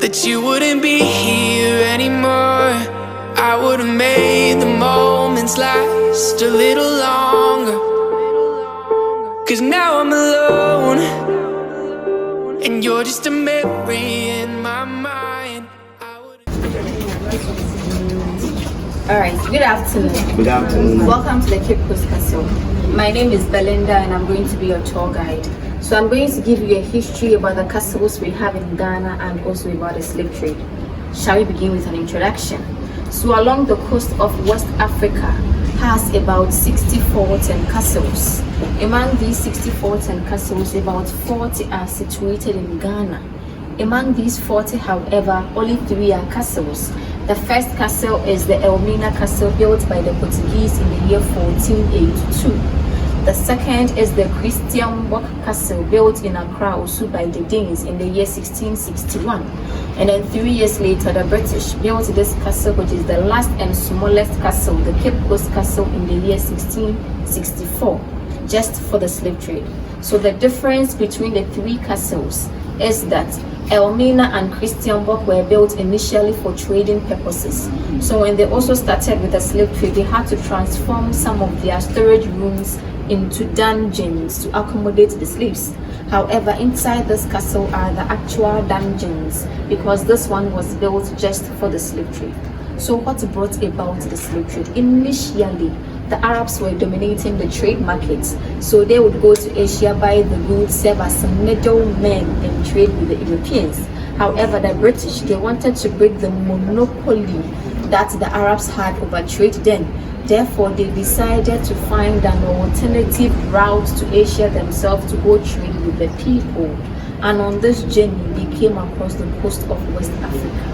that you wouldn't be here anymore. I would've made the moments last a little longer. 'Cause now I'm alone, and you're just a memory in my mind. Alright, good afternoon. Good afternoon. Welcome to the Cape Coast Castle. My name is Belinda and I'm going to be your tour guide. So I'm going to give you a history about the castles we have in Ghana and also about the slave trade. Shall we begin with an introduction? So along the coast of West Africa has about 60 forts and castles. Among these 60 forts and castles, about 40 are situated in Ghana. Among these 40, however, only 3 are castles. The first castle is the Elmina Castle, built by the Portuguese in the year 1482. The second is the Christiansborg Castle, built in Accra, also by the Danes in the year 1661. And then 3 years later, the British built this castle, which is the last and smallest castle, the Cape Coast Castle, in the year 1664, just for the slave trade. So the difference between the 3 castles is that Elmina and Christiansborg were built initially for trading purposes. So when they also started with the slave trade, they had to transform some of their storage rooms into dungeons to accommodate the slaves. However, inside this castle are the actual dungeons, because this one was built just for the slave trade. So what brought about the slave trade? Initially, the Arabs were dominating the trade markets, so they would go to Asia, buy the goods, serve as middlemen and trade with the Europeans. However, the British, they wanted to break the monopoly that the Arabs had over trade then. Therefore, they decided to find an alternative route to Asia themselves to go trade with the people. And on this journey, they came across the coast of West Africa.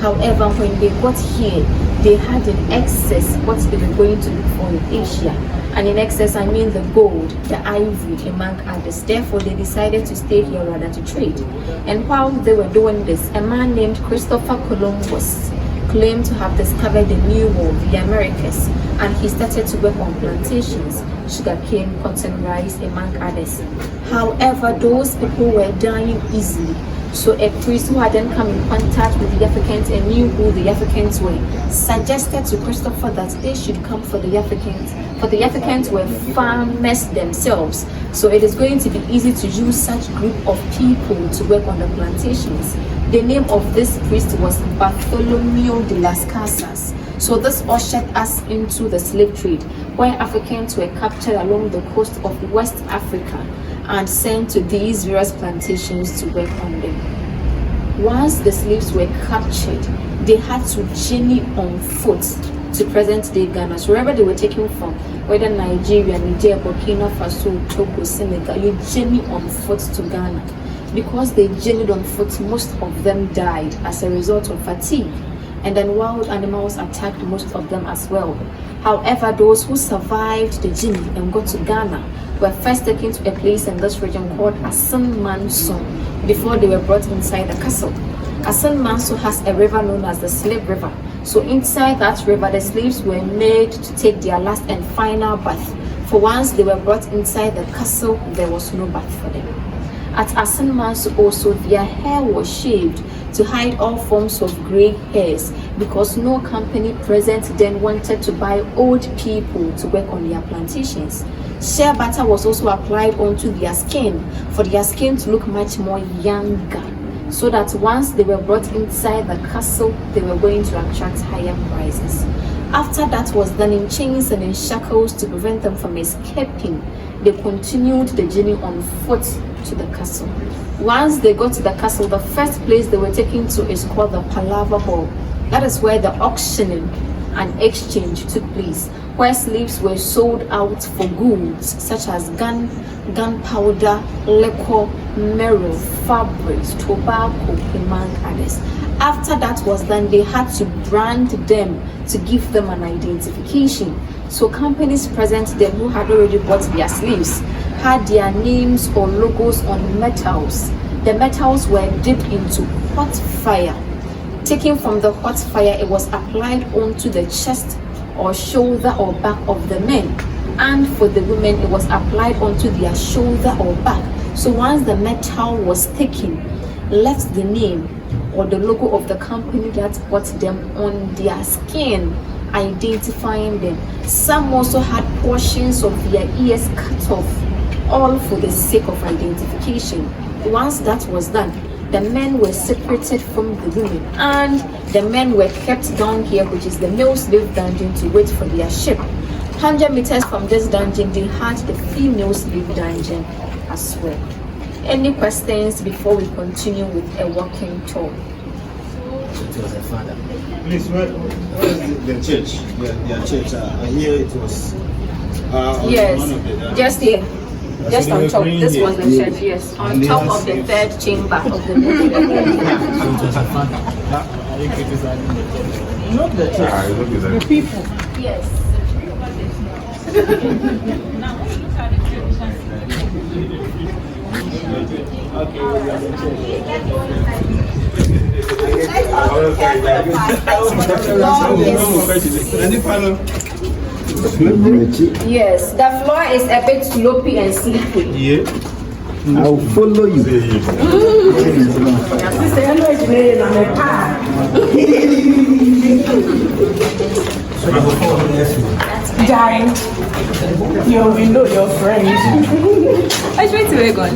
However, when they got here, they had in excess what they were going to look for in Asia. And in excess, I mean the gold, the ivory, among others. Therefore, they decided to stay here rather to trade. And while they were doing this, a man named Christopher Columbus claimed to have discovered the New World, the Americas, and he started to work on plantations, sugarcane, cotton, rice, among others. However, those people were dying easily. So a priest who hadn't come in contact with the Africans and knew who the Africans were suggested to Christopher that they should come for the Africans. For the Africans were farmers themselves, so it is going to be easy to use such group of people to work on the plantations. The name of this priest was Bartholomew de las Casas. So this ushered us into the slave trade, where Africans were captured along the coast of West Africa and sent to these various plantations to work on them. Once the slaves were captured, they had to journey on foot to present-day Ghana. So wherever they were taken from, whether Nigeria, Niger, Burkina Faso, Togo, Senegal, you journey on foot to Ghana. Because they journeyed on foot, most of them died as a result of fatigue. And then wild animals attacked most of them as well. However, those who survived the journey and got to Ghana were first taken to a place in this region called Asan Manso before they were brought inside the castle. Asan Manso has a river known as the Slave River. So inside that river, the slaves were made to take their last and final bath. For once they were brought inside the castle, there was no bath for them. At Asan Manso also, their hair was shaved to hide all forms of grey hairs, because no company present then wanted to buy old people to work on their plantations. Shea butter was also applied onto their skin for their skin to look much more younger, so that once they were brought inside the castle, they were going to attract higher prices. After that was done in chains and in shackles to prevent them from escaping, they continued the journey on foot to the castle. Once they got to the castle, the first place they were taken to is called the Palaver Hall. That is where the auctioning and exchange took place, where slaves were sold out for goods such as gunpowder, liquor, mirror, fabrics, tobacco, among others. After that was done, they had to brand them to give them an identification. So companies present there who had already bought their slaves had their names or logos on metals. The metals were dipped into hot fire. Taken from the hot fire, it was applied onto the chest or shoulder or back of the men. And for the women, it was applied onto their shoulder or back. So once the metal was taken, left the name or the logo of the company that bought them on their skin, identifying them. Some also had portions of their ears cut off, all for the sake of identification. Once that was done, the men were separated from the women, and the men were kept down here, which is the male slave dungeon, to wait for their ship. 100 meters from this dungeon, they had the female slave dungeon as well. Any questions before we continue with a walking tour? It was a father. Please, where is the church? Their church. I hear it was. Yes, one of the, just here. Just on top. This was the church, yes. On top of the third chamber of the building. So it was a father. Are you criticizing the church? Not the church. The people. Yes. Okay, we are the church. Any final? Yes, the floor is a bit slopey and slippery. Yeah. I'll follow you. Giant, your window, your friend. I try to work on.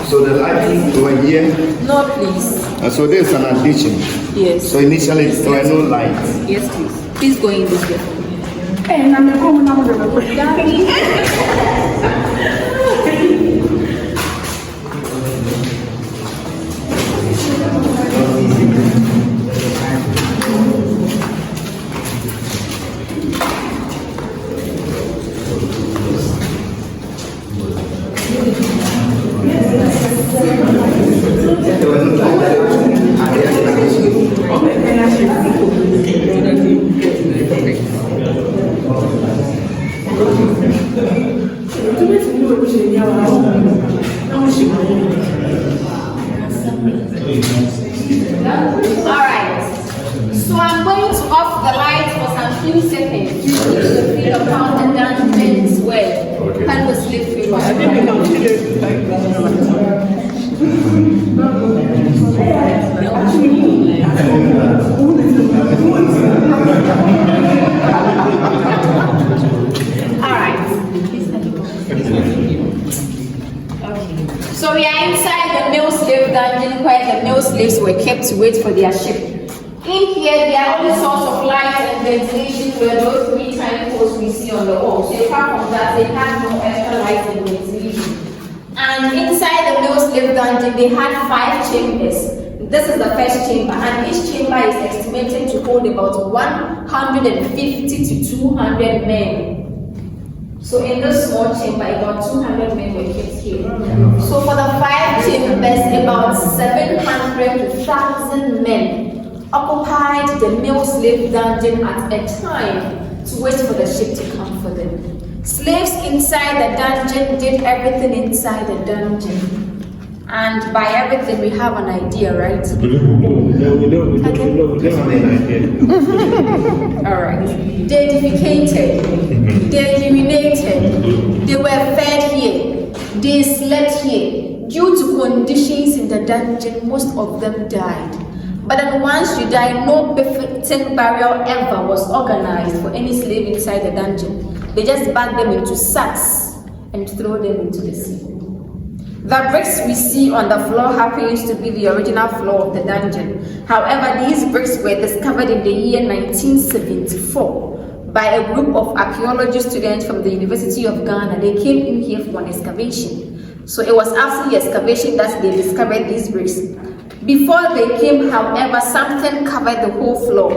So the lighting over here. No, please. So there's an addition. Yes. So initially there were no lights. Yes, please. Please go in this way. And I'm going now. Alright. So I'm going to off the lights for some few seconds. You need to feel upon the dungeon well. And the slip feel. Alright. So we are inside the male slave dungeon where the male slaves were kept to wait for their ship. In here, there are all sorts of lights and ventilation where those 3 tiny posts we see on the wall. So apart from that, they had no extra lights and ventilation. And inside the male slave dungeon, they had 5 chambers. This is the first chamber, and each chamber is estimated to hold about 150 to 200 men. So in this small chamber, about 200 men were kept here. So for the 5 chambers, about 700 to 1,000 men occupied the male slave dungeon at a time to wait for the ship to come for them. Slaves inside the dungeon did everything inside the dungeon. And by everything, we have an idea, right? Alright. They defecated, they urinated, they were fed here, they slept here. Due to conditions in the dungeon, most of them died. But then once you die, no befitting burial ever was organized for any slave inside the dungeon. They just bag them into sacks and throw them into the sea. The bricks we see on the floor happens to be the original floor of the dungeon. However, these bricks were discovered in the year 1974 by a group of archaeology students from the University of Ghana. They came in here for an excavation. So it was after the excavation that they discovered these bricks. Before they came, however, something covered the whole floor.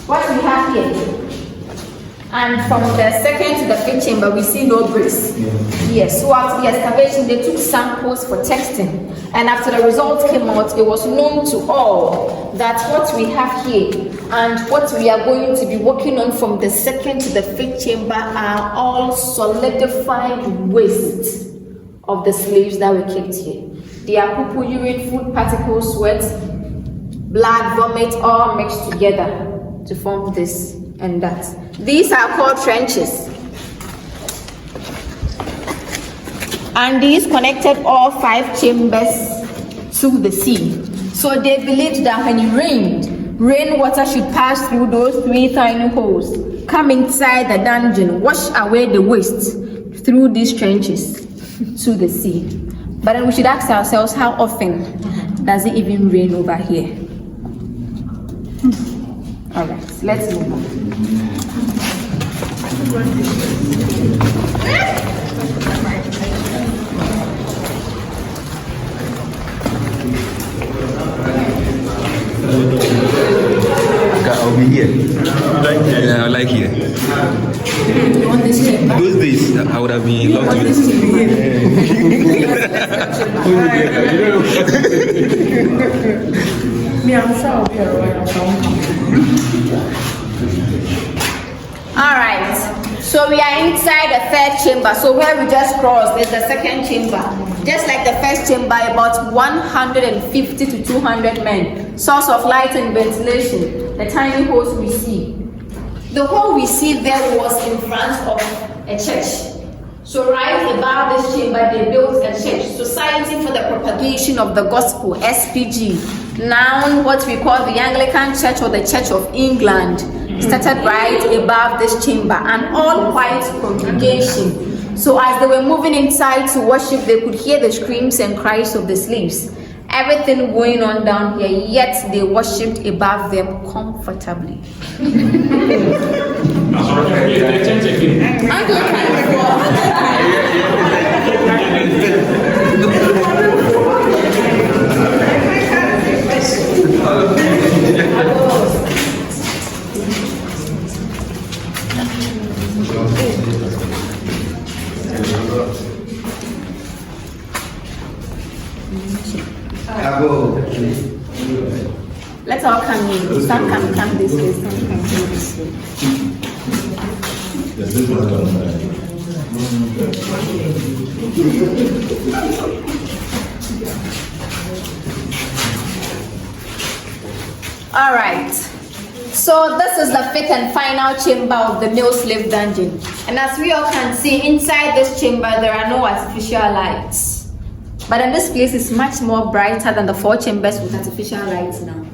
What we have here. And from the second to the 5th chamber, we see no bricks. Yes, so after the excavation, they took samples for testing. And after the results came out, it was known to all that what we have here and what we are going to be working on from the 2nd to the 5th chamber are all solidified wastes of the slaves that were kept here. They are poo, urine, food particles, sweat, blood, vomit, all mixed together to form this and that. These are called trenches. And these connected all 5 chambers to the sea. So they believed that when it rained, rainwater should pass through those 3 tiny holes, come inside the dungeon, wash away the waste through these trenches to the sea. But then we should ask ourselves, how often does it even rain over here? All right, let's move on. I'll be here. Yeah, I like here. You want this chamber? Those days, I would have been loved to This Me, I'm sure I'll be alright. All right. So we are inside the 3rd chamber. So where we just crossed is the 2nd chamber. Just like the 1st chamber, about 150 to 200 men. Source of light and ventilation. The tiny holes we see. The hole we see there was in front of a church. So right above this chamber, they built a church, Society for the Propagation of the Gospel, SPG. Now what we call the Anglican Church or the Church of England, started right above this chamber, an all-white congregation. So as they were moving inside to worship, they could hear the screams and cries of the slaves. Everything going on down here, yet they worshipped above them comfortably. Let's all come in. Some come this way, some come this way. All right. So this is the 5th and final chamber of the male slave dungeon. And as we all can see, inside this chamber, there are no artificial lights. But in this place, it's much more brighter than the 4 chambers with artificial lights now.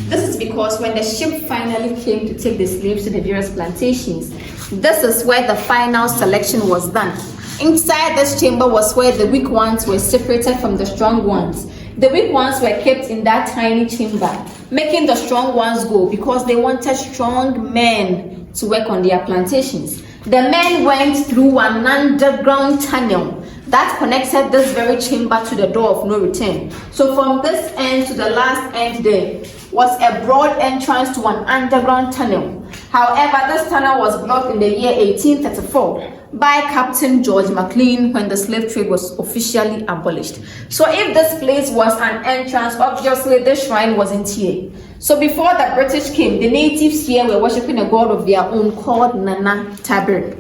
This is because when the ship finally came to take the slaves to the various plantations, this is where the final selection was done. Inside this chamber was where the weak ones were separated from the strong ones. The weak ones were kept in that tiny chamber, making the strong ones go because they wanted strong men to work on their plantations. The men went through an underground tunnel that connected this very chamber to the door of no return. So from this end to the last end there was a broad entrance to an underground tunnel. However, this tunnel was blocked in the year 1834 by Captain George McLean when the slave trade was officially abolished. So if this place was an entrance, obviously this shrine wasn't here. So before the British came, the natives here were worshipping a god of their own called Nakniva.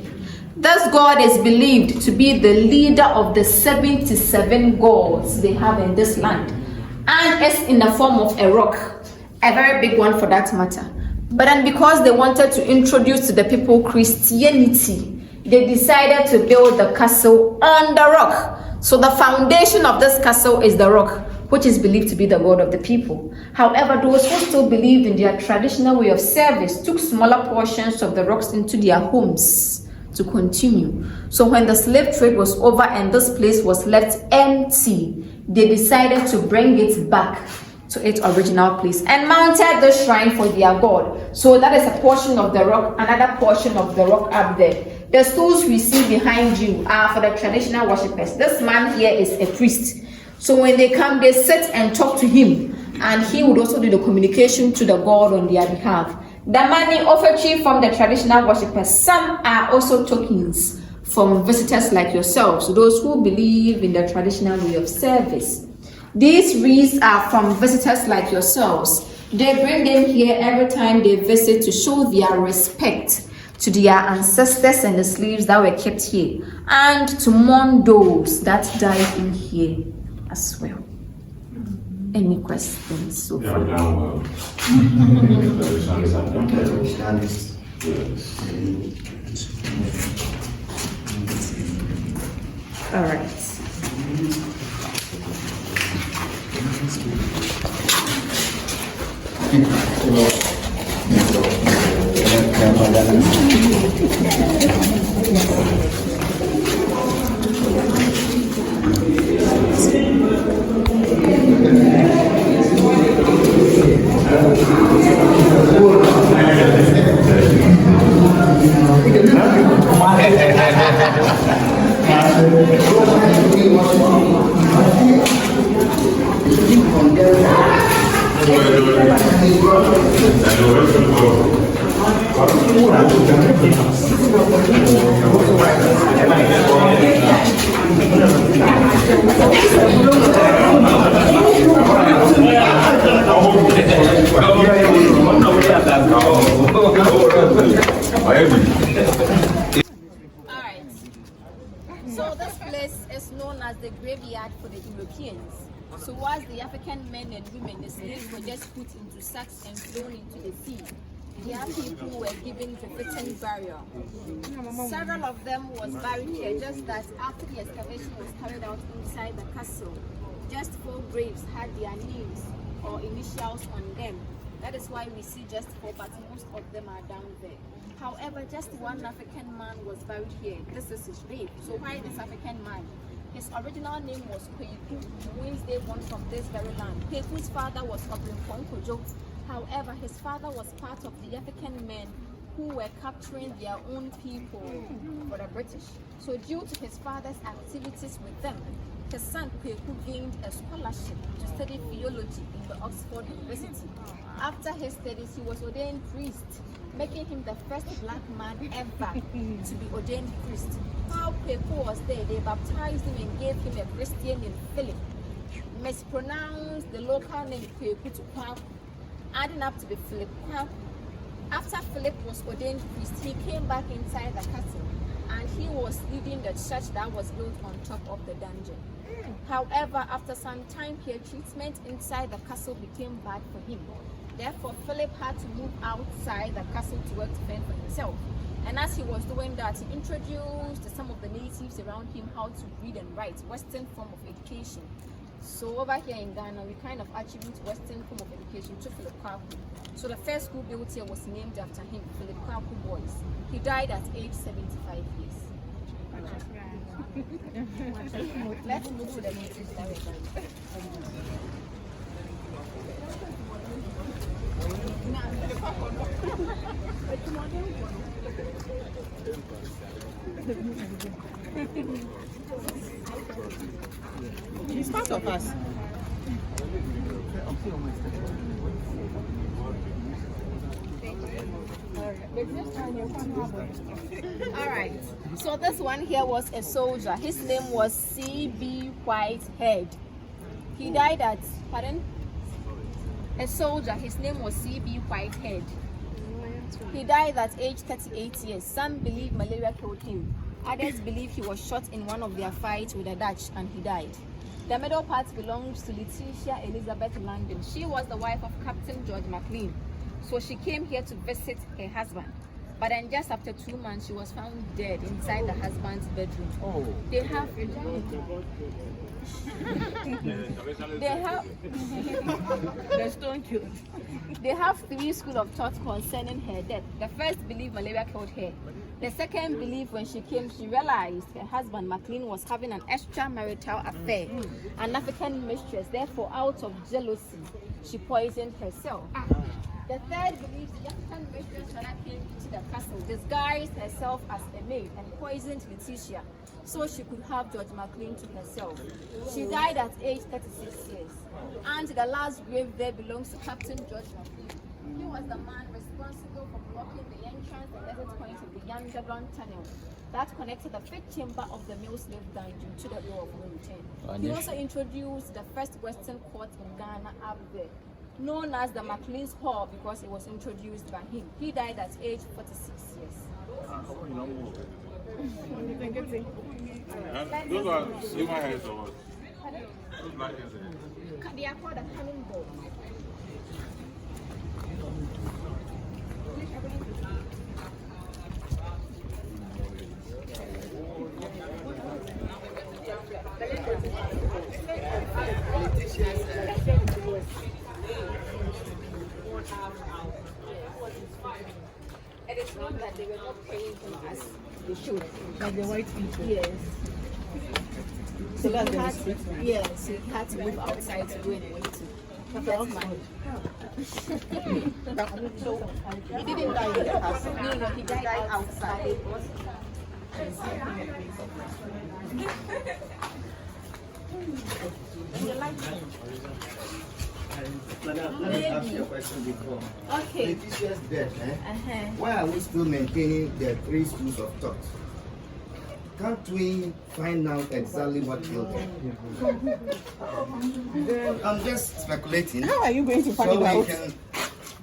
This god is believed to be the leader of the 77 gods they have in this land, and is in the form of a rock, a very big one for that matter. But then because they wanted to introduce to the people Christianity, they decided to build the castle on the rock. So the foundation of this castle is the rock, which is believed to be the god of the people. However, those who still believed in their traditional way of service took smaller portions of the rocks into their homes to continue. So when the slave trade was over and this place was left empty, they decided to bring it back to its original place and mounted the shrine for their god. So that is a portion of the rock, another portion of the rock up there. The stools we see behind you are for the traditional worshippers. This man here is a priest. So when they come, they sit and talk to him, and he would also do the communication to the god on their behalf. The money offered from the traditional worshippers, some are also tokens from visitors like yourselves, those who believe in the traditional way of service. These wreaths are from visitors like yourselves. They bring them here every time they visit to show their respect to their ancestors and the slaves that were kept here, and to mourn those that died in here as well. Any questions so far? All right. Alright. So this place is known as the graveyard for the Europeans. So whilst the African men and women, the slaves were just put into sacks and thrown into the sea, their people were given the fitting burial. Several of them was buried here, just that after the excavation was carried out inside the castle, just 4 graves had their names or initials on them. That is why we see just 4, but most of them are down there. However, just one African man was buried here. This is his grave. So why this African man? His original name was Kweku, Wednesday born from this very land. Kweku's father was Kojo. However, his father was part of the African men who were capturing their own people for the British. So due to his father's activities with them, his son Kweku gained a scholarship to study theology in the Oxford University. After his studies, he was ordained priest, making him the first black man ever to be ordained priest. While Kweku was there, they baptized him and gave him a Christian name, Philip. Mispronounced the local name Kweku to Kwaku, adding up to be Philip Kwaku. After Philip was ordained priest, he came back inside the castle and he was leading the church that was built on top of the dungeon. However, after some time here, treatment inside the castle became bad for him. Therefore, Philip had to move outside the castle to work to fend for himself. And as he was doing that, he introduced some of the natives around him how to read and write, Western form of education. So over here in Ghana, we kind of attribute Western form of education to Philip Kwaku. So the first school built here was named after him, Philip Kwaku Boys. He died at age 75 years. Let's move to the natives directly. He's part of us. Alright, so this one here was a soldier. His name was C.B. Whitehead. He died at, pardon? A soldier, his name was C.B. Whitehead. He died at age 38 years. Some believe malaria killed him. Others believe he was shot in one of their fights with the Dutch and he died. The middle part belongs to Letitia Elizabeth London. She was the wife of Captain George McLean. So she came here to visit her husband. But then just after 2 months, she was found dead inside the husband's bedroom. Oh. They have The stone killed. They have 3 schools of thought concerning her death. The first belief malaria killed her. The second belief, when she came, she realized her husband McLean was having an extramarital affair, an African mistress. Therefore, out of jealousy, she poisoned herself. The third belief, the African mistress came into the castle, disguised herself as a maid, and poisoned Letitia, so she could have George McLean to herself. She died at age 36 years. And the last grave there belongs to Captain George McLean. He was the man responsible for blocking the entrance and exit point of the underground tunnel that connected the 5th chamber of the male slave dungeon to the door of no return. He also introduced the first Western court in Ghana up there, known as the McLean's Hall, because it was introduced by him. He died at age 46 years. Those are human heads or what? They are called a cannonball. It is not that they were not praying for us. They should. Like the white people. Yes. So that's the Had- street. Yes, we had to move outside to go and wait to. That's mine. So he didn't die in the castle. No, he died outside. Madam, let me ask you a question before. Okay. Letitia's death, Uh-huh. why are we still maintaining the 3 schools of thought? Can't we find out exactly what killed her? I'm just speculating. How are you going to find So we out? can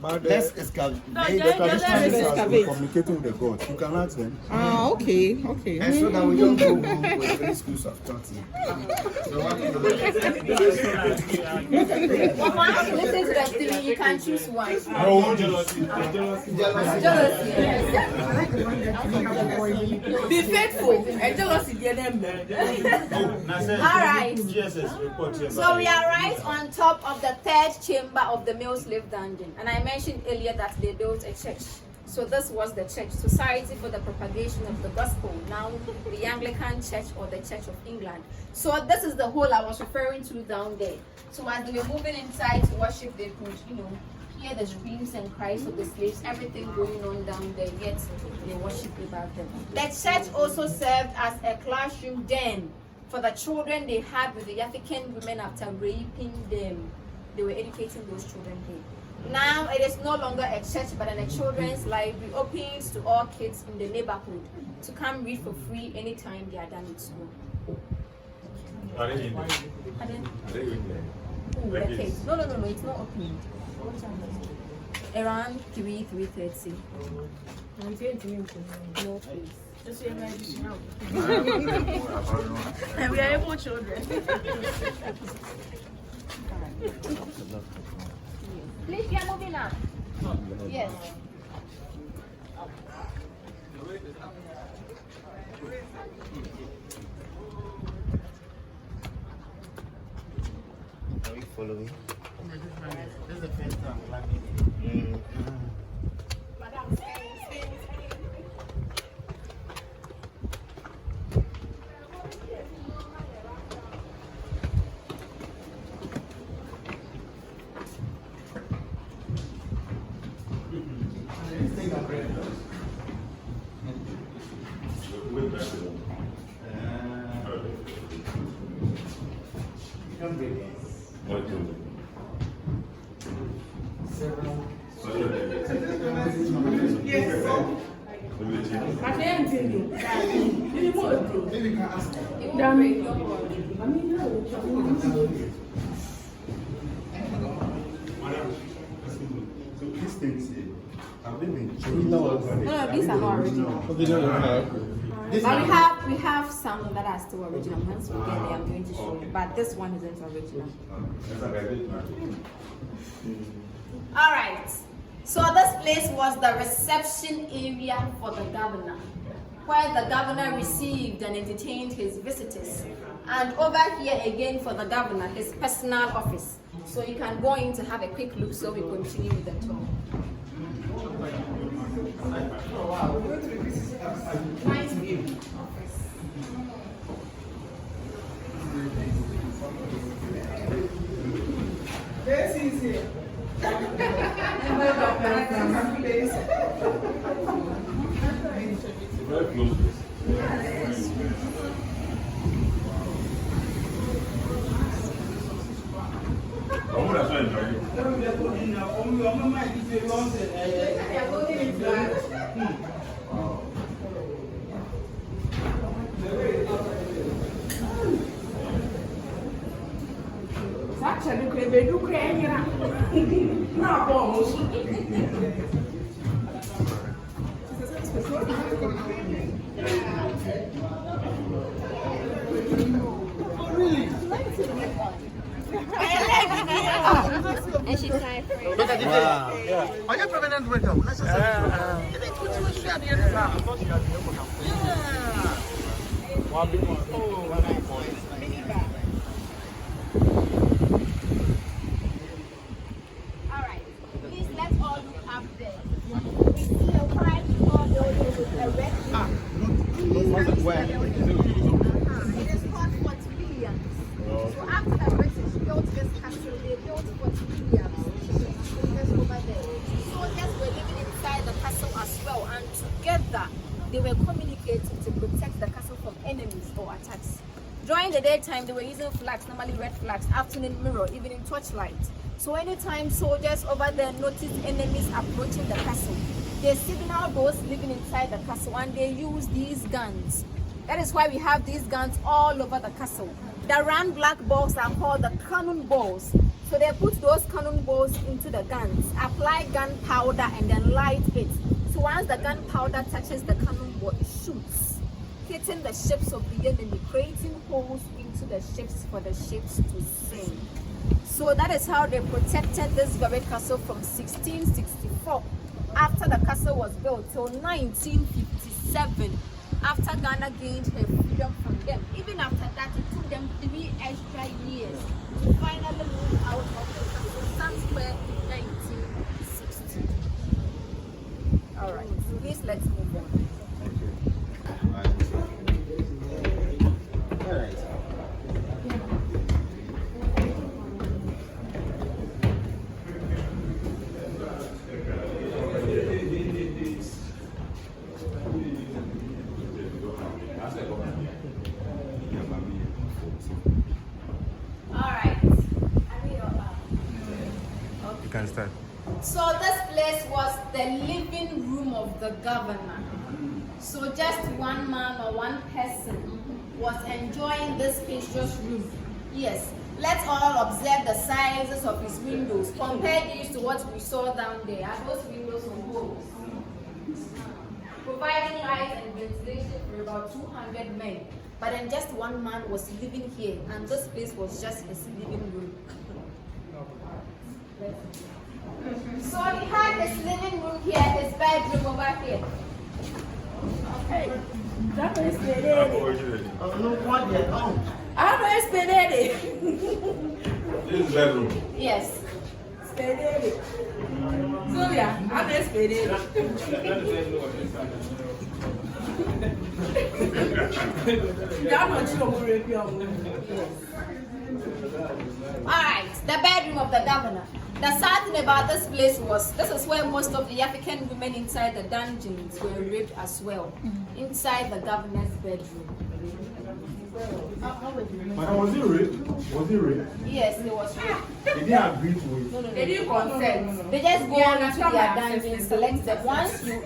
But let's excavate. the traditionalists has excavate. been communicating with the gods. You can ask them. Ah, okay. And so that we don't go home with 3 schools of thought. So what do you But once you listen to the three, you can choose one. Jealousy. Be faithful and jealousy get them there. All right. So we are right on top of the 3rd chamber of the male slave dungeon, and I mentioned earlier that they built a church. So this was the church, Society for the Propagation of the Gospel, now the Anglican Church or the Church of England. So this is the hole I was referring to down there. So as they were moving inside to worship, they could, hear the screams and cries of the slaves, everything going on down there, yet they worship about them. The church also served as a classroom den for the children they had with the African women after raping them. They were educating those children here. Now it is no longer a church but a children's library, open to all kids in the neighborhood to come read for free anytime they are done with school. Pardon? Ooh, the kids. No, it's not open. Around 3:30. No, please. And we are able children. Please, we are moving up. Yes. Are we following? This is the first time climbing. So these things here, have they been No, these are not original. But we have some that are still original. Once we get there, I'm going to show you. But this one isn't original. All right. So this place was the reception area for the governor, where the governor received and entertained his visitors. And over here again for the governor, his personal office. So you can go in to have a quick look so we continue with the tour. Nice view. This is it. very close. I'm going to enjoy it. Actually, they do crazy. Not almost. And she tried for it. Are you permanent window? Alright, please let's all look up there. We see a white small building with a red roof. It is called Fort Williams. So after the British built this castle, they built Fort Williams. Just over there. Soldiers were living inside the castle as well, and together they were communicating to protect the castle from enemies or attacks. During the daytime, they were using flags, normally red flags, afternoon mirror, evening torchlight. So anytime soldiers over there notice enemies approaching the castle, they signal those living inside the castle and they use these guns. That is why we have these guns all over the castle. The round black balls are called the cannon balls. So they put those cannon balls into the guns, apply gunpowder and then light it. So once the gunpowder touches the cannon ball, it shoots, hitting the ships of the enemy, creating holes into the ships for the ships to sink. So that is how they protected this very castle from 1664, after the castle was built, till 1957, after Ghana gained her freedom from them. Even after that, it took them 3 extra years to finally move out of the castle, somewhere in 1960. All right, please let's move on. Can start. So this place was the living room of the governor. So just one man or one person was enjoying this spacious room. Yes, let's all observe the sizes of his windows. Compare these to what we saw down there. Are those windows or holes? Providing light and ventilation for about 200 men. But then just one man was living here, and this place was just his living room. So he had his living room here, his bedroom over here. Hey, that is the how do I spell it? This is bedroom. Yes. Spell it. Julia, how do I spell it? Alright, the bedroom of the governor. The sad thing about this place was, this is where most of the African women inside the dungeons were raped as well. Inside the governor's bedroom. Madam, was it rape? Was it rape? Yes, it was raped. They didn't agree to it. No, they didn't consent. They just go into their dungeons, select them. Once you,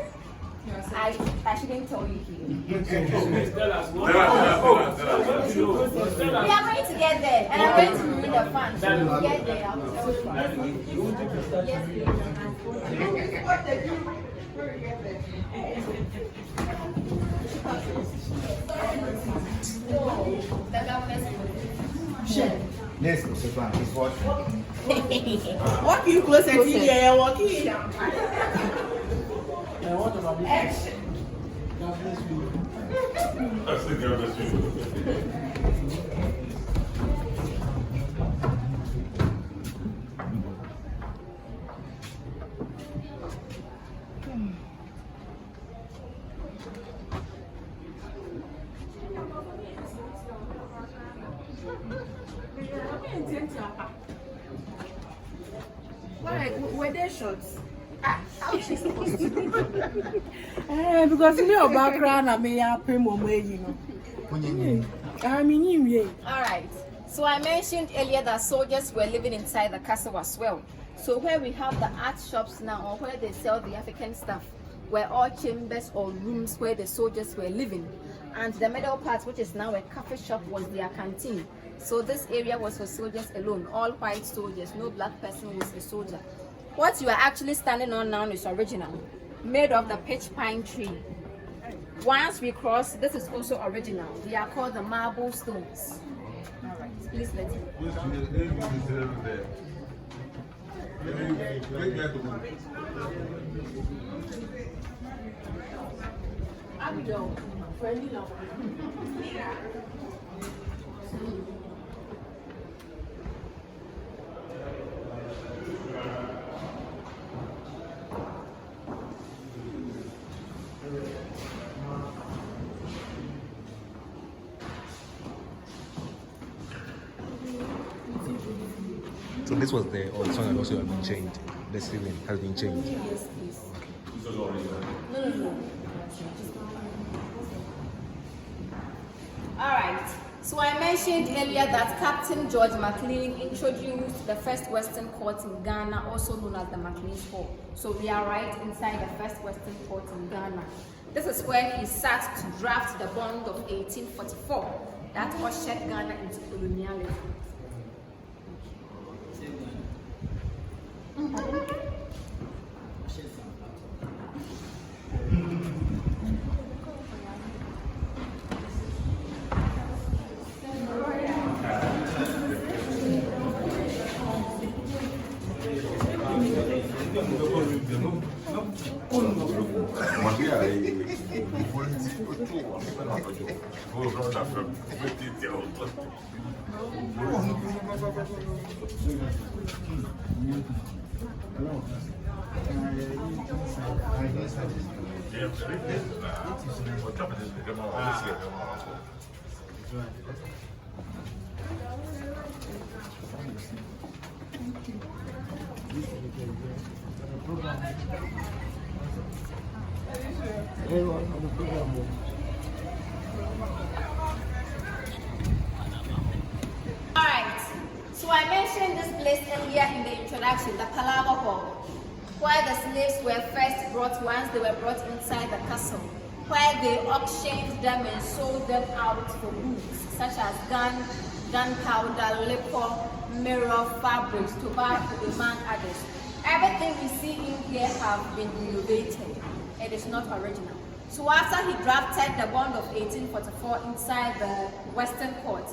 I shouldn't tell you here. We are going to get there, and I'm going to read the fun. So we'll get there. I'll tell you. The governor's Yes, Mr. Frank, he's watching. Walking closer to you, you're walking. action. That's the girl. Why? Were they shorts? Because in your background, I may have pay more money, you know. I mean, yeah. All right. So I mentioned earlier that soldiers were living inside the castle as well. So where we have the art shops now, or where they sell the African stuff, were all chambers or rooms where the soldiers were living. And the middle part, which is now a coffee shop, was their canteen. So this area was for soldiers alone, all white soldiers, no black person was a soldier. What you are actually standing on now is original, made of the pitch pine tree. Once we cross, this is also original. They are called the marble stones. All right, please let's go. So this was the old song and also have been changed. The ceiling has been changed. Yes, please. No. All right. So I mentioned earlier that Captain George McLean introduced the first Western court in Ghana, also known as the McLean's Hall. So we are right inside the first Western court in Ghana. This is where he sat to draft the bond of 1844 that ushered Ghana into colonialism. Alright, so I mentioned this place earlier in the introduction, the Palava Hall, where the slaves were first brought once they were brought inside the castle, where they auctioned them and sold them out for goods such as gunpowder, liquor, mirror, fabrics, tobacco, among others. Everything we see in here have been innovated. It is not original. So after he drafted the bond of 1844 inside the Western Court,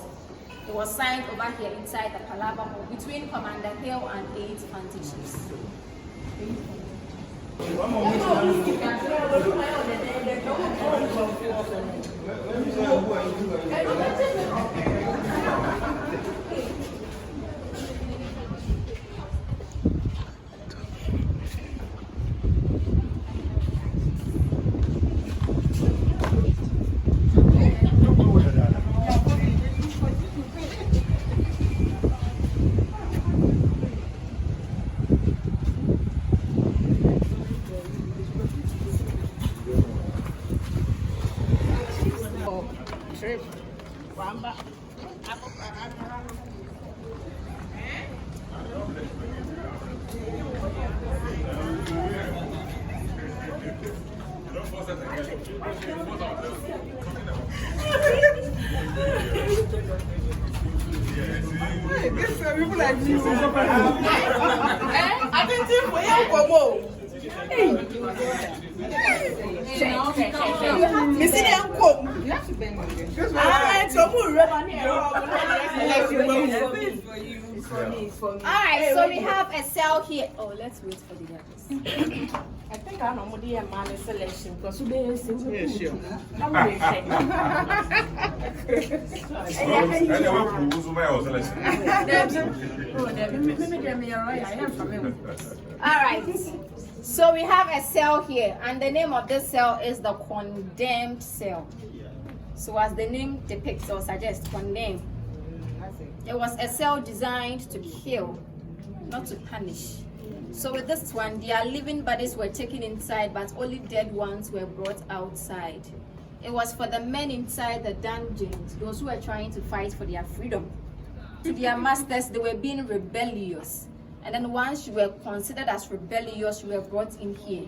it was signed over here inside the Palava Hall between Commander Hill and 8 infantry chiefs. People like this. I didn't think we have one more. Alright, so we have a cell here. Oh, let's wait for the others. I think I know the man selection because we are sure. Alright, so we have a cell here, and the name of this cell is the condemned cell. So as the name depicts or suggests, condemned. It was a cell designed to kill, not to punish. So with this one, their living bodies were taken inside, but only dead ones were brought outside. It was for the men inside the dungeons, those who were trying to fight for their freedom. To their masters, they were being rebellious. And then once you were considered as rebellious, you were brought in here.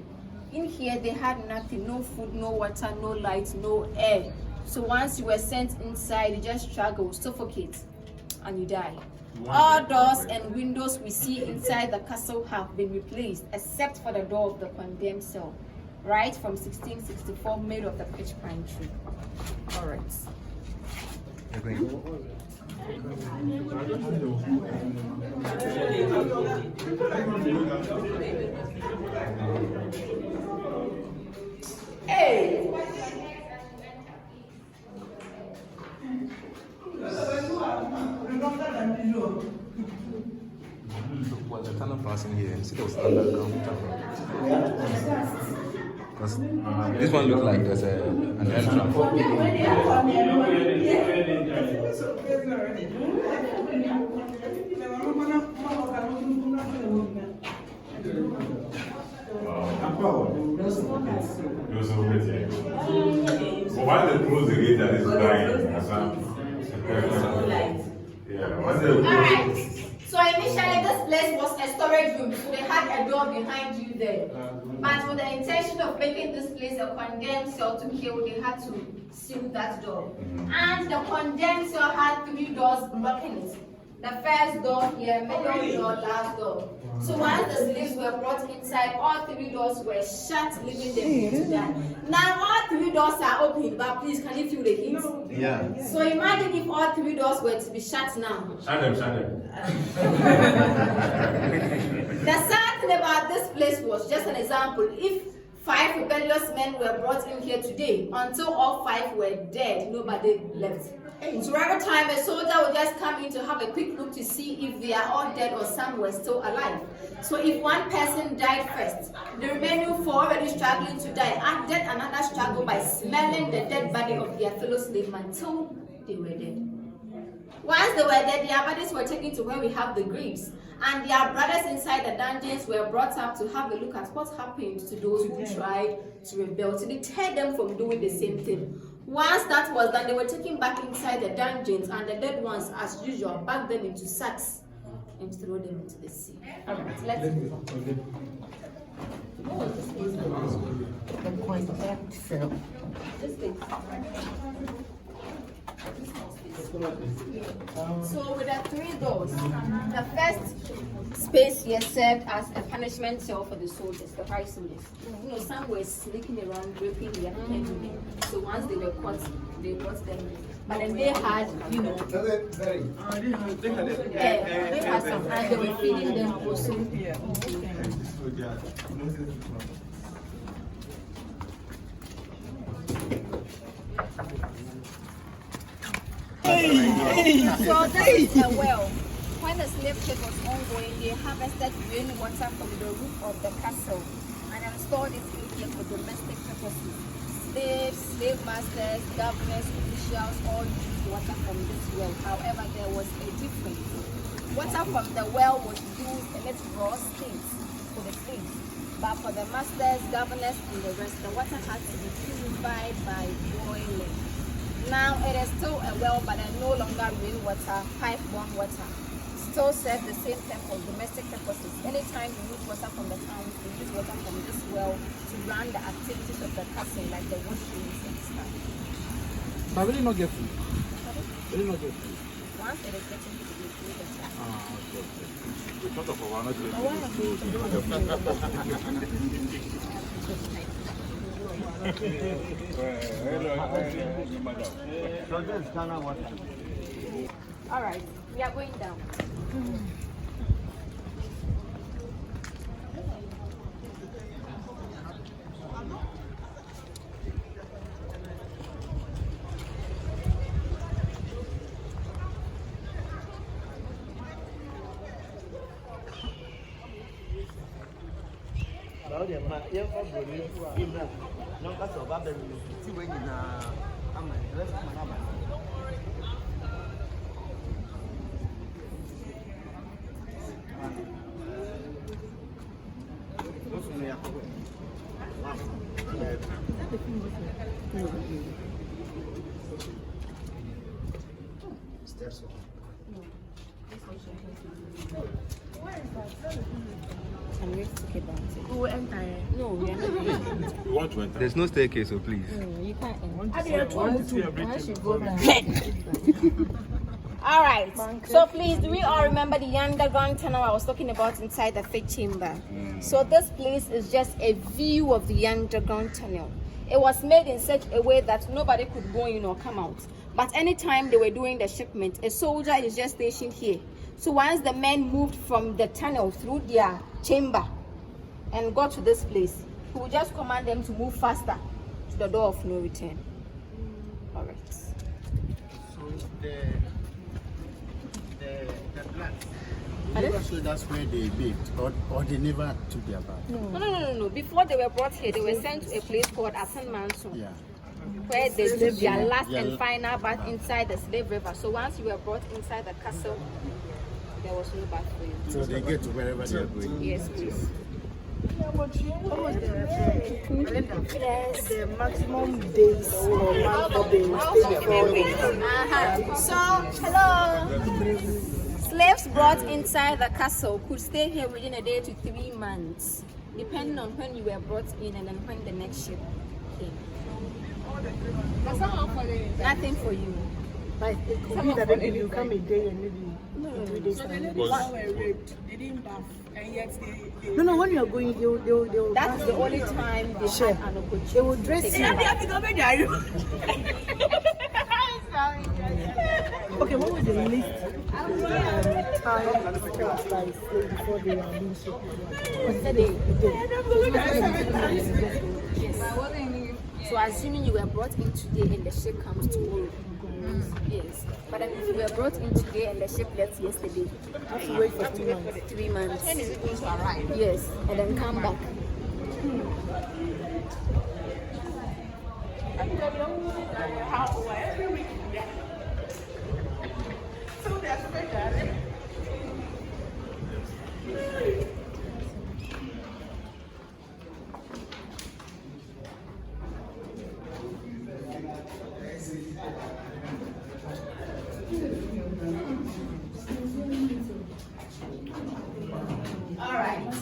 In here, they had nothing, no food, no water, no light, no air. So once you were sent inside, you just struggle, suffocate, and you die. All doors and windows we see inside the castle have been replaced, except for the door of the condemned cell, right from 1664, made of the pitch pine tree. All right. Hey! Was the tunnel passing here? See, there was underground tunnel. Because this one looks like there's an entrance. Why they close the gate that is dying? Alright. So initially this place was a storage room, so they had a door behind you there. But with the intention of making this place a condemned cell to kill, they had to seal that door. And the condemned cell had 3 doors blocking it. The first door here, middle door, last door. So once the slaves were brought inside, all 3 doors were shut, leaving them to die. Now all 3 doors are open, but please, can you feel the heat? Yeah. So imagine if all 3 doors were to be shut now. Shut them. The sad thing about this place was just an example. If 5 rebellious men were brought in here today, until all 5 were dead, nobody left. So every time a soldier would just come in to have a quick look to see if they are all dead or some were still alive. So if one person died first, the remaining 4 already struggling to die added another struggle by smelling the dead body of their fellow slave until they were dead. Once they were dead, their bodies were taken to where we have the graves, and their brothers inside the dungeons were brought up to have a look at what happened to those who tried to rebel, to deter them from doing the same thing. Once that was done, they were taken back inside the dungeons, and the dead ones, as usual, packed them into sacks and throw them into the sea. Alright, let's move on. The condemned cell. This thing. So with the 3 doors, the first space here served as a punishment cell for the soldiers, the white soldiers. You know, some were sneaking around, raping their enemy. So once they were caught, they brought them in. But then they had, you know, they had some, and they were feeding them also. So this is a well. When the slave trade was ongoing, they harvested rainwater from the roof of the castle and installed it in here for domestic purposes. Slaves, slave masters, governors, officials all used water from this well. However, there was a difference. Water from the well was used in its raw state for the slaves. But for the masters, governors, and the rest, the water had to be purified by boiling. Now it is still a well, but no longer rainwater, pipe-borne water. Still serve the same time for domestic purposes. Anytime you use water from the town, you use water from this well to run the activities of the castle, like the washrooms and stuff. But really not get food. Really not get food. Once it is getting to be food, it's that. Okay. We thought of one of All right, we are going down. We will enter. No, we are not going. We want to enter. There's no staircase, so please. You can't All right. So please, do we all remember the underground tunnel I was talking about inside the fifth chamber? So this place is just a view of the underground tunnel. It was made in such a way that nobody could go in or come out. But anytime they were doing the shipment, a soldier is just stationed here. So once the men moved from the tunnel through their chamber and got to this place, he would just command them to move faster to the door of no return. All right. So So that's where they bathed, or they never took their bath. No. Before they were brought here, they were sent to a place called Asan Mansu, Yeah. where they took their last and final bath inside the slave river. So once you were brought inside the castle, there was no bath for you. So they get to wherever they are going. Yes, please. The maximum days or month of the So, hello. Slaves brought inside the castle could stay here within a day to 3 months, depending on when you were brought in and then when the next ship came. Nothing for you. But it could be that maybe you come a day and maybe 3 days. So the time. ladies who were raped, they didn't bath, and yet they No, when you are going, they'll That is the only time they Sure. had an opportunity. They will dress you. Okay, what was the least time spent by slaves before they are being shipped? So assuming you were brought in today and the ship comes tomorrow. Yes. But if you were brought in today and the ship left yesterday, You have to wait for 3 months. 3 months. When is it going to arrive? Yes, and then come back. Alright.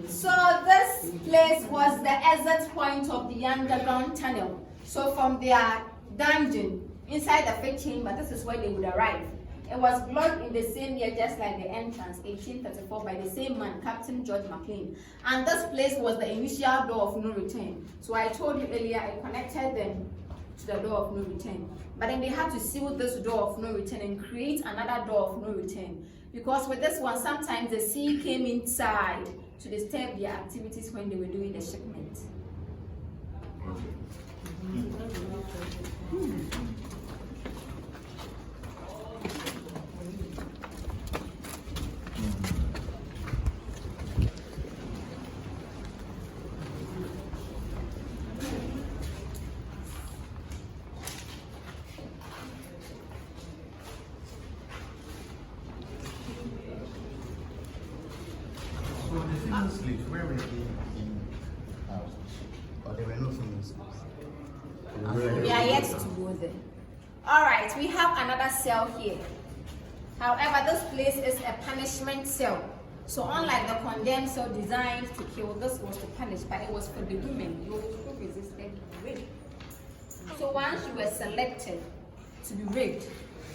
So this place was the exit point of the underground tunnel. So from their dungeon inside the fifth chamber, this is where they would arrive. It was blocked in the same year, just like the entrance, 1834, by the same man, Captain George McLean. And this place was the initial door of no return. So I told you earlier, I connected them to the door of no return. But then they had to seal this door of no return and create another door of no return. Because with this one, sometimes the sea came inside to disturb their activities when they were doing the shipment. So the female slaves, where were they in house? Or there were no female slaves? We are yet to go there. Alright, we have another cell here. However, this place is a punishment cell. So unlike the condemned cell designed to kill, this was to punish, but it was for the women, those who resisted rape. So once you were selected to be raped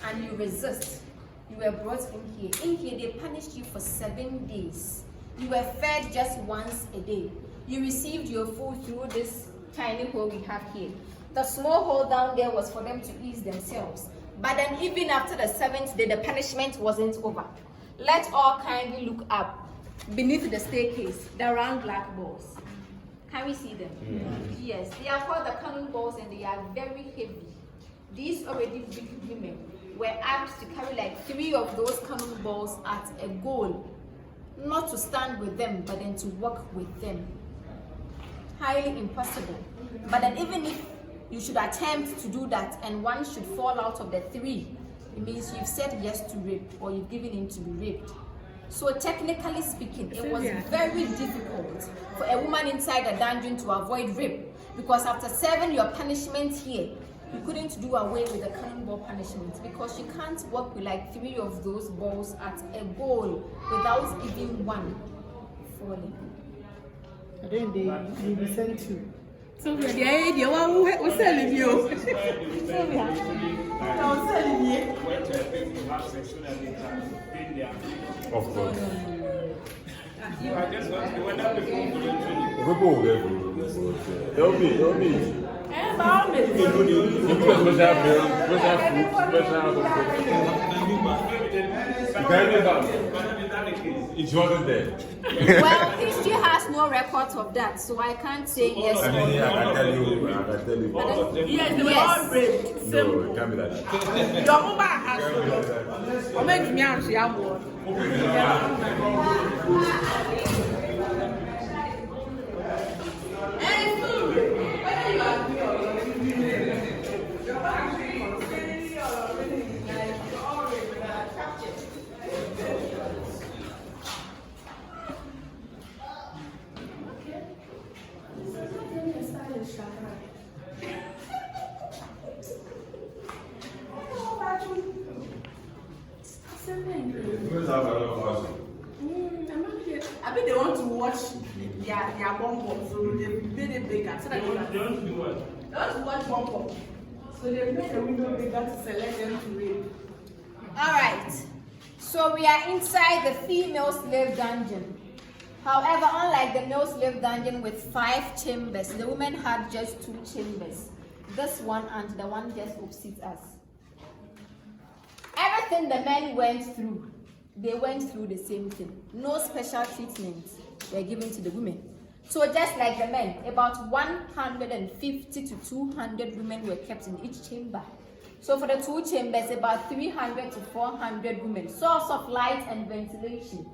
and you resist, you were brought in here. In here, they punished you for 7 days. You were fed just once a day. You received your food through this tiny hole we have here. The small hole down there was for them to ease themselves. But then even after the 7th day, the punishment wasn't over. Let all kindly look up beneath the staircase, the round black balls. Can we see them? Yes, they are called the cannonballs and they are very heavy. These already big women were asked to carry like 3 of those cannonballs at a goal. Not to stand with them, but then to walk with them. Highly impossible. But then even if you should attempt to do that and one should fall out of the 3, it means you've said yes to rape or you've given in to be raped. So technically speaking, it was very difficult for a woman inside a dungeon to avoid rape, because after serving your punishment here, you couldn't do away with the cannonball punishment, because you can't walk with like 3 of those balls at a goal without even one falling. And then they will be sent to. So we are the one who selling you. Of course. They'll be. Special It wasn't there. Well, history has no records of that, so I can't say yes or I can no. tell you. Yes, they were all raped. No, it can't be that. Your woman has to make me and she have one. I think they want to watch their bomb, so they made it bigger. So that they want to watch bomb. So they made the window bigger to select them to rape. Alright, so we are inside the female slave dungeon. However, unlike the male slave dungeon with 5 chambers, the women had just 2 chambers. This one and the one just opposite us. Everything the men went through, they went through the same thing. No special treatments were given to the women. So just like the men, about 150 to 200 women were kept in each chamber. So for the 2 chambers, about 300 to 400 women. Source of light and ventilation.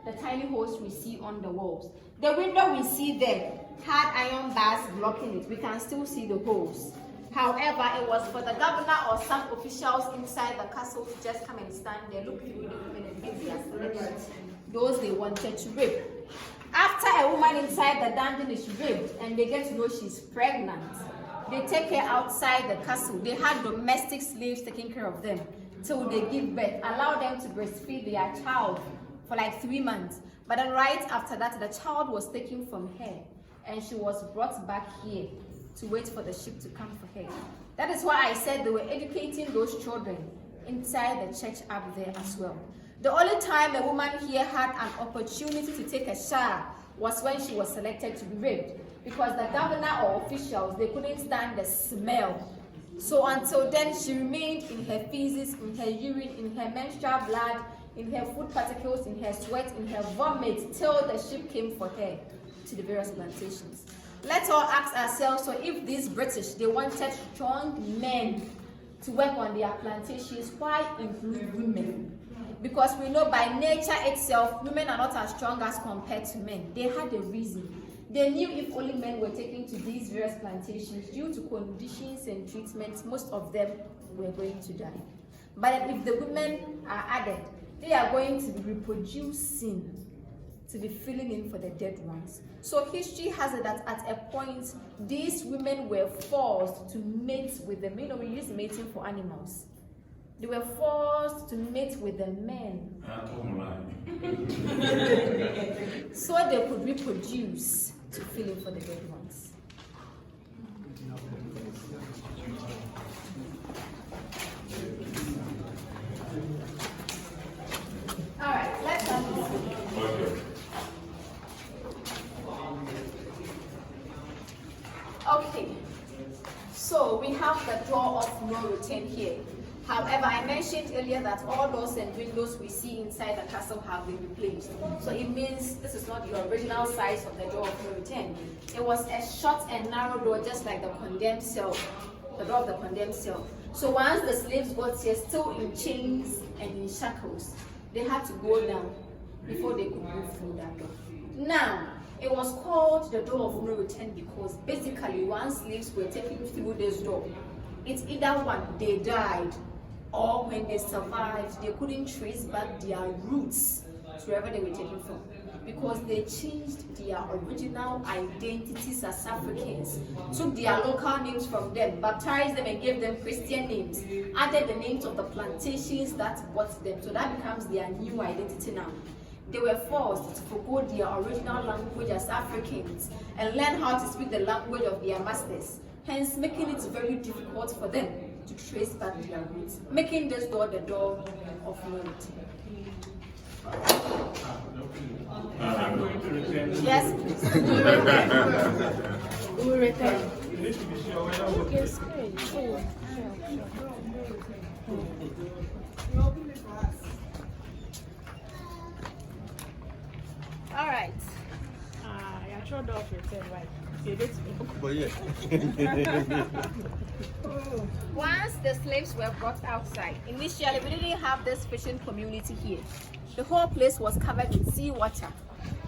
The tiny holes we see on the walls. The window we see there had iron bars blocking it. We can still see the holes. However, it was for the governor or some officials inside the castle to just come and stand there, look through the women and make their selections, those they wanted to rape. After a woman inside the dungeon is raped and they get to know she's pregnant, they take her outside the castle. They had domestic slaves taking care of them till they give birth, allow them to breastfeed their child for like 3 months. But then right after that, the child was taken from her and she was brought back here to wait for the ship to come for her. That is why I said they were educating those children inside the church up there as well. The only time a woman here had an opportunity to take a shower was when she was selected to be raped, because the governor or officials, they couldn't stand the smell. So until then, she remained in her feces, in her urine, in her menstrual blood, in her food particles, in her sweat, in her vomit, till the ship came for her to the various plantations. Let's all ask ourselves, so if these British, they wanted strong men to work on their plantations, why include women? Because we know by nature itself, women are not as strong as compared to men. They had a reason. They knew if only men were taken to these various plantations, due to conditions and treatments, most of them were going to die. But if the women are added, they are going to be reproducing, to be filling in for the dead ones. So history has it that at a point, these women were forced to mate with the men. We use mating for animals. They were forced to mate with the men. So they could reproduce to fill in for the dead ones. All right, let's continue. Okay, so we have the door of no return here. However, I mentioned earlier that all doors and windows we see inside the castle have been replaced. So it means this is not the original size of the door of no return. It was a short and narrow door, just like the condemned cell, the door of the condemned cell. So once the slaves got here, still in chains and in shackles, they had to go down before they could move through that door. Now, it was called the door of no return because basically once slaves were taken through this door, it's either one, they died, or when they survived, they couldn't trace back their roots to wherever they were taken from, because they changed their original identities as Africans, took their local names from them, baptized them and gave them Christian names, added the names of the plantations that brought them, so that becomes their new identity now. They were forced to forgo their original language as Africans and learn how to speak the language of their masters, hence making it very difficult for them to trace back their roots, making this door the door of no return. Yes, We will return. Yes, But yeah. Once the slaves were brought outside, initially we didn't have this fishing community here. The whole place was covered with seawater.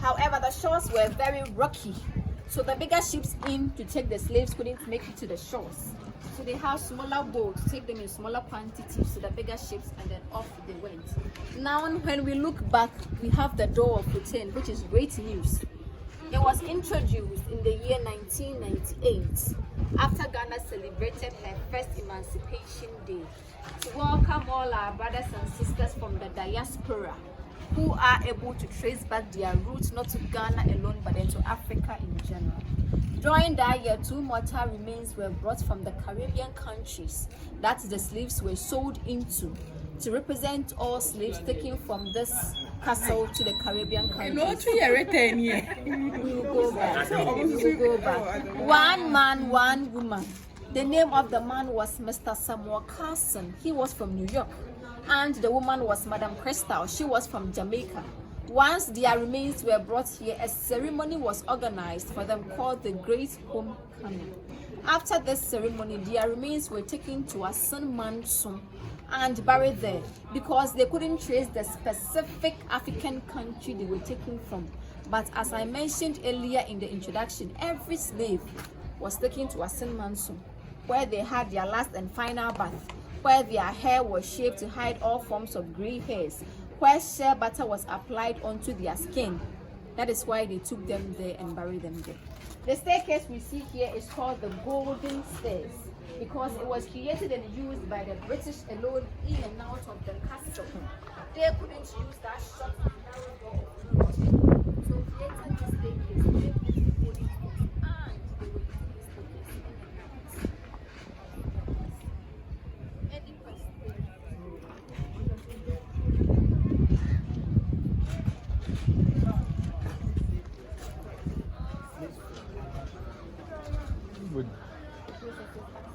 However, the shores were very rocky, so the bigger ships in to take the slaves couldn't make it to the shores. So they have smaller boats to take them in smaller quantities to the bigger ships, and then off they went. Now, when we look back, we have the door of Britain, which is great news. It was introduced in the year 1998 after Ghana celebrated her first Emancipation Day to welcome all our brothers and sisters from the diaspora who are able to trace back their roots not to Ghana alone but then to Africa in general. During that year, 2 mortal remains were brought from the Caribbean countries that the slaves were sold into to represent all slaves taken from this castle to the Caribbean countries. We will go back. One man, one woman. The name of the man was Mr. Samuel Carson. He was from New York. And the woman was Madam Crystal. She was from Jamaica. Once their remains were brought here, a ceremony was organized for them called the Great Homecoming. After this ceremony, their remains were taken to Asan Mansum and buried there because they couldn't trace the specific African country they were taken from. But as I mentioned earlier in the introduction, every slave was taken to Asan Mansum, where they had their last and final bath, where their hair was shaved to hide all forms of gray hairs, where shea butter was applied onto their skin. That is why they took them there and buried them there. The staircase we see here is called the Golden Stairs because it was created and used by the British alone in and out of the castle. They couldn't use that short and narrow door of the so created this staircase. They put the Golden Stairs and they were using this staircase in the night. Any question?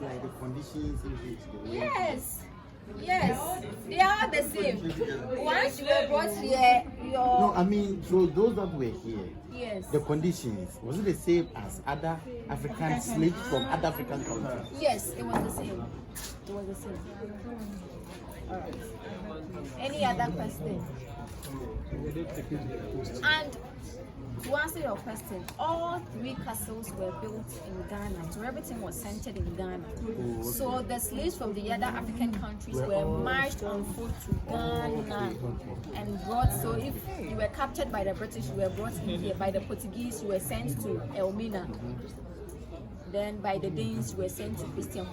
Like the conditions in which they were. Yes, they are the same. Once you were brought here, No, I mean, so those that were here, yes, the conditions, was it the same as other African slaves from other African countries? yes, it was the same. It was the same. All right. Any other question? And to answer your question, all 3 castles were built in Ghana, so everything was centered in Ghana. So the slaves from the other African countries were marched on foot to Ghana and brought. So if you were captured by the British, you were brought in here. By the Portuguese, you were sent to Elmina. Then by the Danes, you were sent to Christian.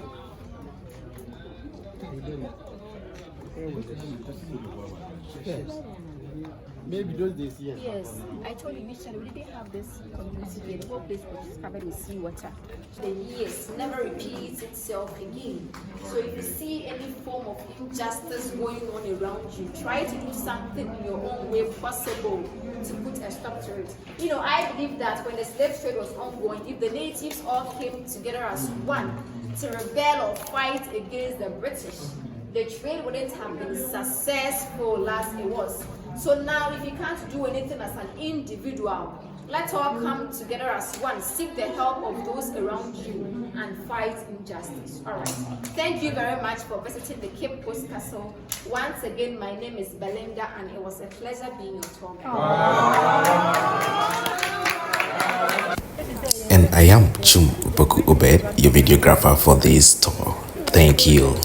Yes. Maybe those days, yes. Yes, I told you initially we didn't have this community here. The whole place was covered with seawater. The years never repeats itself again. So if you see any form of injustice going on around you, try to do something in your own way possible to put a stop to it. You know, I believe that when the slave trade was ongoing, if the natives all came together as one to rebel or fight against the British, the trade wouldn't have been successful as it was. So now, if you can't do anything as an individual, let's all come together as one, seek the help of those around you, and fight injustice. All right. Thank you very much for visiting the Cape Coast Castle. Once again, my name is Belinda, and it was a pleasure being your tour guide. And I am Chum Upoku Obed, your videographer for this tour. Thank you.